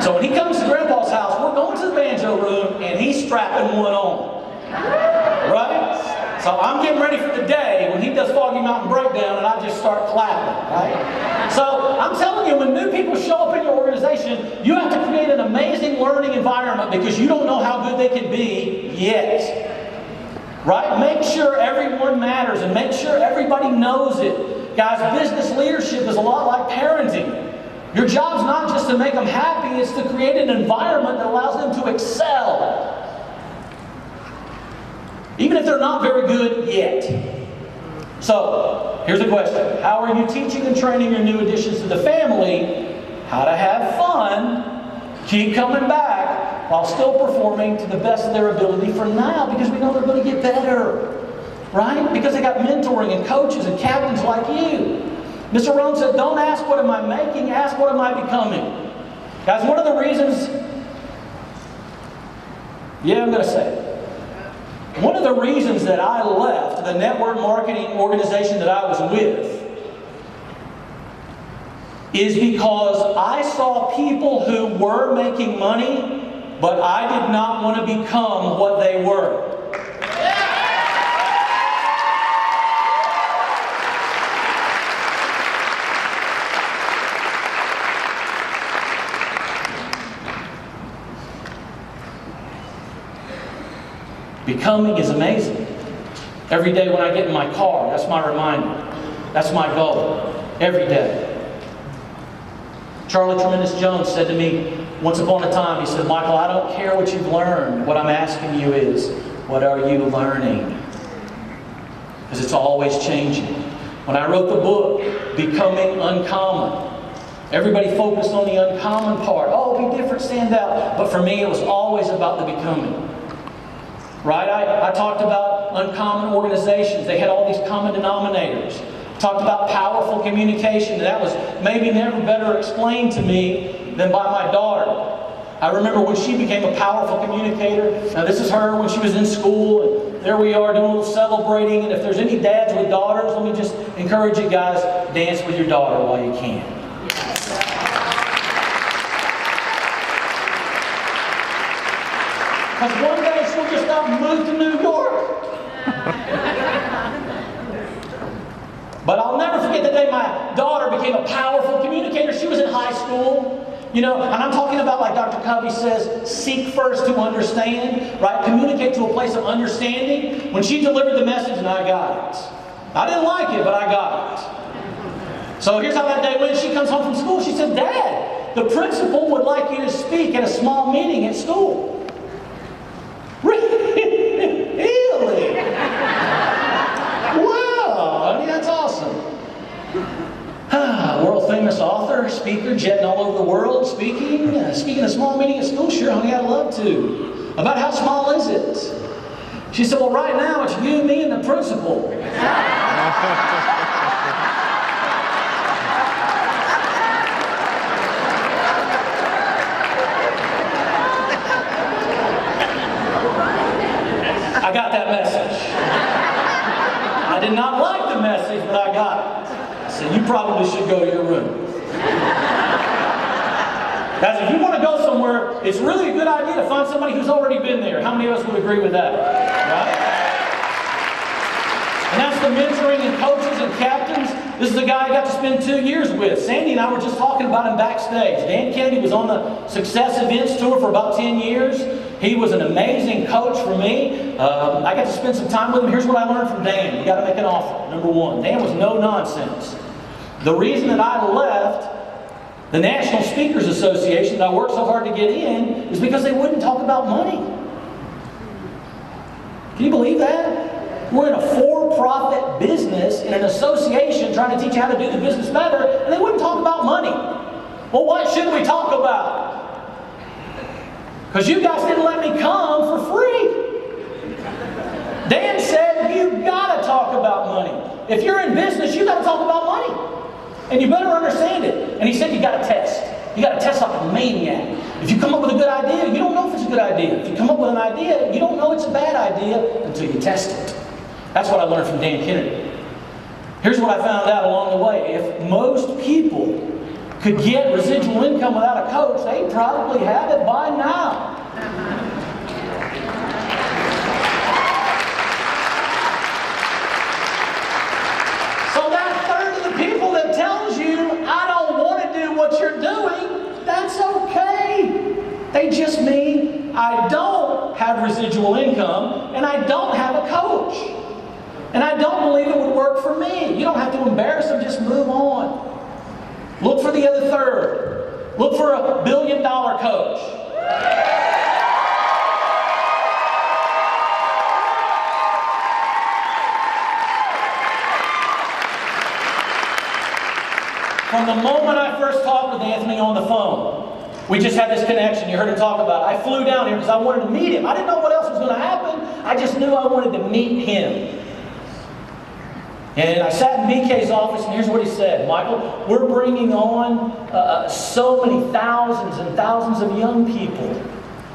So when he comes to Grandpa's house, we're going to the banjo room, and he's strapping one on. Right? So I'm getting ready for the day when he does Foggy Mountain Breakdown, and I just start clapping. Right? So I'm telling you, when new people show up in your organization, you have to create an amazing learning environment because you don't know how good they can be yet. Right? Make sure everyone matters and make sure everybody knows it. Guys, business leadership is a lot like parenting. Your job's not just to make them happy, it's to create an environment that allows them to excel. Even if they're not very good yet. So, here's a question. How are you teaching and training your new additions to the family how to have fun, keep coming back, while still performing to the best of their ability for now? Because we know they're going to get better. Right? Because they got mentoring and coaches and captains like you. Mr. Rohn said, don't ask what am I making, ask what am I becoming. Guys, one of the reasons, I'm going to say it. One of the reasons that I left the network marketing organization that I was with is because I saw people who were making money, but I did not want to become what they were. Becoming is amazing. Every day when I get in my car, that's my reminder. That's my goal. Every day. Charlie Tremendous Jones said to me once upon a time, he said, Michael, I don't care what you've learned. What I'm asking you is, what are you learning? Because it's always changing. When I wrote the book, Becoming Uncommon, everybody focused on the uncommon part. Oh, be different, stand out. But for me, it was always about the becoming. Right? I talked about uncommon organizations. They had all these common denominators. Talked about powerful communication. That was maybe never better explained to me than by my daughter. I remember when she became a powerful communicator. Now this is her when she was in school. And there we are doing a little celebrating. And if there's any dads with daughters, let me just encourage you guys, dance with your daughter while you can. Because one day she'll just not move to New York. But I'll never forget the day my daughter became a powerful communicator. She was in high school. And I'm talking about, like Dr. Covey says, seek first to understand, right? Communicate to a place of understanding. When she delivered the message, and I got it. I didn't like it, but I got it. So here's how that day went. She comes home from school. She said, Dad, the principal would like you to speak at a small meeting at school. Really? Wow, honey, that's awesome. World famous author, speaker, jetting all over the world, speaking a small meeting at school. Sure, honey, I'd love to. About how small is it? She said, well, right now it's you, me, and the principal. I got that message. I did not like the message, but I got it. I said, you probably should go to your room. Guys, if you want to go somewhere, it's really a good idea to find somebody who's already been there. How many of us would agree with that? Right? And that's the mentoring and coaches and captains. This is the guy I got to spend 2 years with. Sandy and I were just talking about him backstage. Dan Kennedy was on the Success Events Tour for about 10 years. He was an amazing coach for me. I got to spend some time with him. Here's what I learned from Dan. You got to make an offer. Number one, Dan was no nonsense. The reason that I left the National Speakers Association that I worked so hard to get in is because they wouldn't talk about money. Can you believe that? We're in a for-profit business in an association trying to teach you how to do the business better, and they wouldn't talk about money. Well, what should we talk about? Because you guys didn't let me come for free. Dan said, you've got to talk about money. If you're in business, you've got to talk about money. And you better understand it. And he said, you got to test. You got to test like a maniac. If you come up with a good idea, you don't know if it's a good idea. If you come up with an idea, you don't know it's a bad idea until you test it. That's what I learned from Dan Kennedy. Here's what I found out along the way. If most people could get residual income without a coach, they probably have it by now. So that third of the people that tells you, I don't want to do what you're doing, that's okay. They just mean, I don't have residual income, and I don't have a coach. And I don't believe it would work for me. You don't have to embarrass them, just move on. Look for the other third. Look for a billion-dollar coach. From the moment I first talked with Anthony on the phone, we just had this connection. You heard him talk about it. I flew down here because I wanted to meet him. I didn't know what else was going to happen. I just knew I wanted to meet him. And I sat in BK's office, and here's what he said. Michael, we're bringing on so many thousands and thousands of young people.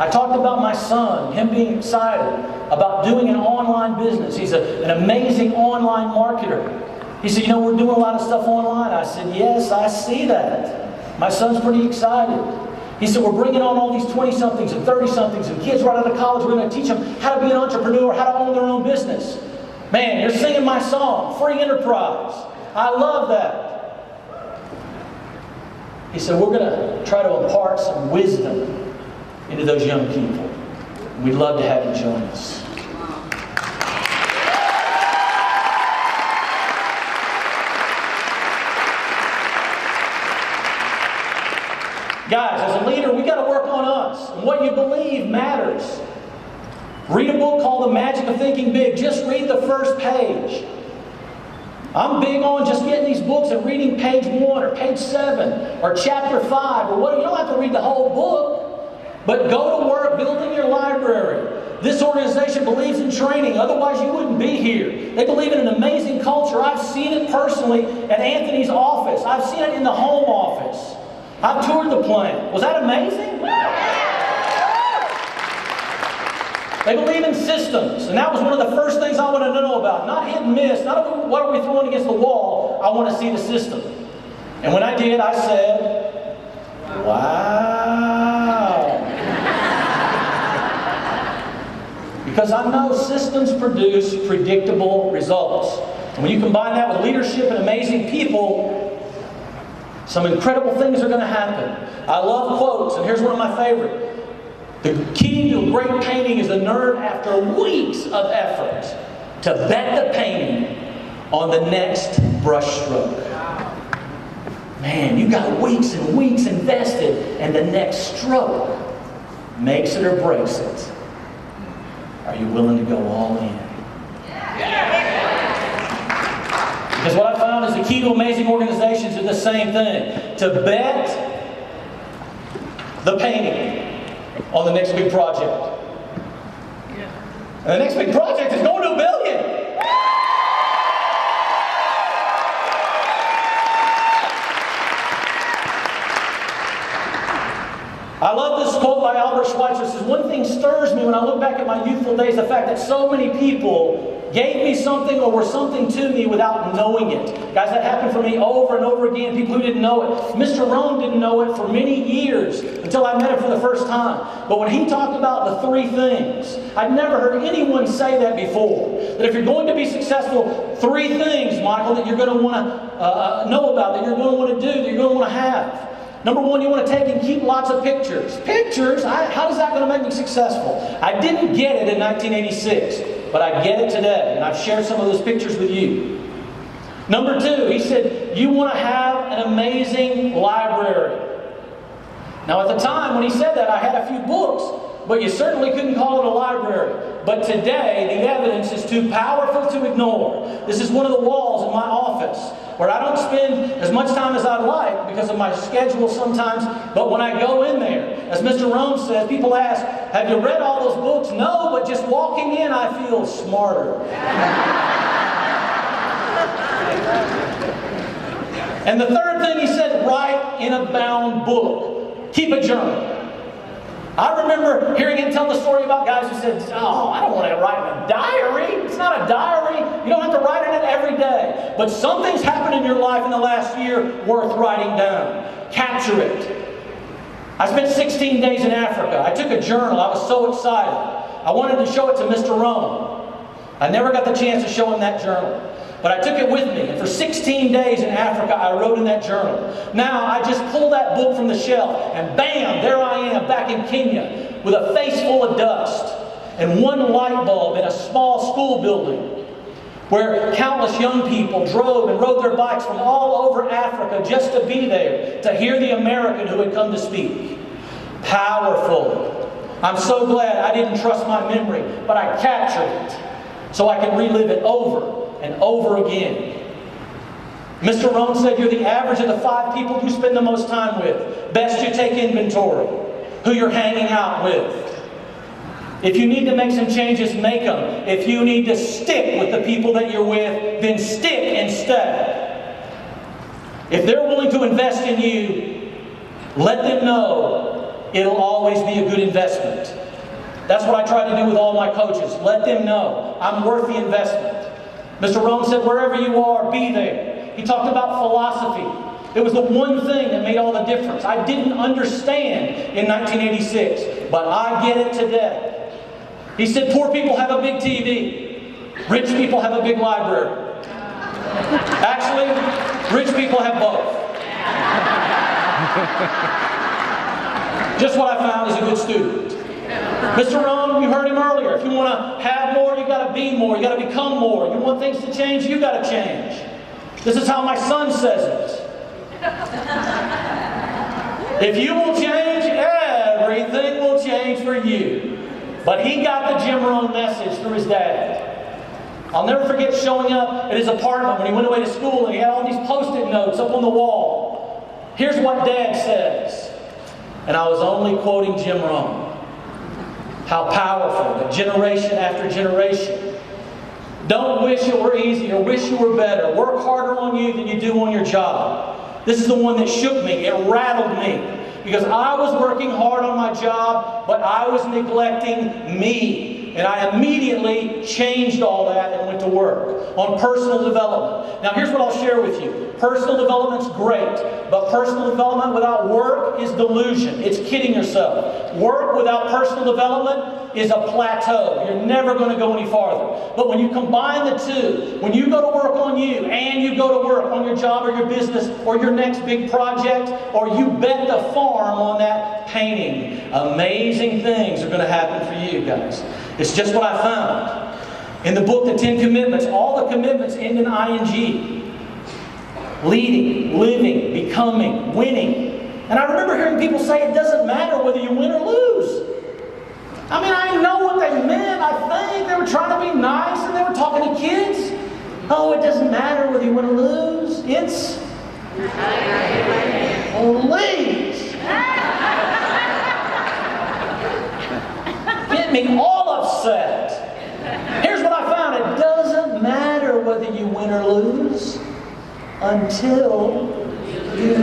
I talked about my son, him being excited about doing an online business. He's an amazing online marketer. He said, we're doing a lot of stuff online. I said, yes, I see that. My son's pretty excited. He said, we're bringing on all these 20-somethings and 30-somethings and kids right out of college. We're going to teach them how to be an entrepreneur, how to own their own business. Man, you're singing my song, Free Enterprise. I love that. He said, we're going to try to impart some wisdom into those young people. We'd love to have you join us. Guys, as a leader, we got to work on us. And what you believe matters. Read a book called The Magic of Thinking Big. Just read the first page. I'm big on just getting these books and reading page 1 or page 7 or chapter 5 or what. You don't have to read the whole book, but go to work building your library. This organization believes in training, otherwise you wouldn't be here. They believe in an amazing culture. I've seen it personally at Anthony's office. I've seen it in the home office. I've toured the plant. Was that amazing? They believe in systems, and that was one of the first things I wanted to know about. Not hit and miss, not what are we throwing against the wall. I want to see the system. And when I did, I said, wow. Because I know systems produce predictable results. And when you combine that with leadership and amazing people, some incredible things are going to happen. I love quotes, and here's one of my favorites. The key to a great painting is the nerve after weeks of effort to bet the painting on the next brush stroke. Man, you got weeks and weeks invested, and the next stroke makes it or breaks it. Are you willing to go all in? Because what I found is the key to amazing organizations is the same thing. To bet the painting on the next big project. And the next big project is going to $1 billion. I love this quote by Albert Schweitzer. It says, one thing stirs me when I look back at my youthful days, the fact that so many people gave me something or were something to me without knowing it. Guys, that happened for me over and over again. People who didn't know it. Mr. Rome didn't know it for many years until I met him for the first time. But when he talked about the 3 things, I'd never heard anyone say that before. That if you're going to be successful, 3 things, Michael, that you're going to want to know about, that you're going to want to do, that you're going to want to have. Number 1, you want to take and keep lots of pictures. Pictures? How is that going to make me successful? I didn't get it in 1986, but I get it today, and I've shared some of those pictures with you. Number 2, he said, you want to have an amazing library. Now at the time when he said that, I had a few books, but you certainly couldn't call it a library. But today, the evidence is too powerful to ignore. This is one of the walls in my office where I don't spend as much time as I'd like because of my schedule sometimes. But when I go in there, as Mr. Rome says, people ask, have you read all those books? No, but just walking in, I feel smarter. And the third thing he said, write in a bound book. Keep a journal. I remember hearing him tell the story about guys who said, oh, I don't want to write in a diary. It's not a diary. You don't have to write in it every day. But something's happened in your life in the last year worth writing down. Capture it. I spent 16 days in Africa. I took a journal. I was so excited. I wanted to show it to Mr. Rome. I never got the chance to show him that journal. But I took it with me, and for 16 days in Africa, I wrote in that journal. Now, I just pull that book from the shelf, and bam, there I am back in Kenya with a face full of dust and one light bulb in a small school building where countless young people drove and rode their bikes from all over Africa just to be there, to hear the American who had come to speak. Powerful. I'm so glad I didn't trust my memory, but I captured it so I could relive it over and over again. Mr. Rohn said you're the average of the 5 people you spend the most time with. Best you take inventory. Who you're hanging out with. If you need to make some changes, make them. If you need to stick with the people that you're with, then stick and stay. If they're willing to invest in you, let them know it'll always be a good investment. That's what I try to do with all my coaches. Let them know I'm worth the investment. Mr. Rome said, wherever you are, be there. He talked about philosophy. It was the one thing that made all the difference. I didn't understand in 1986, but I get it today. He said, poor people have a big TV. Rich people have a big library. Actually, rich people have both. Just what I found as a good student. Mr. Rome, you heard him earlier. If you want to have more, you got to be more. You got to become more. You want things to change, you got to change. This is how my son says it. If you will change, everything will change for you. But he got the Jim Rohn message through his dad. I'll never forget showing up at his apartment when he went away to school and he had all these post-it notes up on the wall. Here's what Dad says. And I was only quoting Jim Rohn. How powerful, that generation after generation. Don't wish it were easy or wish you were better. Work harder on you than you do on your job. This is the one that shook me. It rattled me. Because I was working hard on my job, but I was neglecting me. And I immediately changed all that and went to work on personal development. Now here's what I'll share with you. Personal development's great, but personal development without work is delusion. It's kidding yourself. Work without personal development is a plateau. You're never going to go any farther. But when you combine the two, when you go to work on you and you go to work on your job or your business or your next big project, or you bet the farm on that painting, amazing things are going to happen for you guys. It's just what I found. In the book, The 10 Commitments, all the commitments end in ing. Leading, living, becoming, winning. And I remember hearing people say it doesn't matter whether you win or lose. I mean, I know what they meant. I think they were trying to be nice and they were talking to kids. Oh, it doesn't matter whether you win or lose. It's please. Get me all upset. Here's what I found. It doesn't matter whether you win or lose until you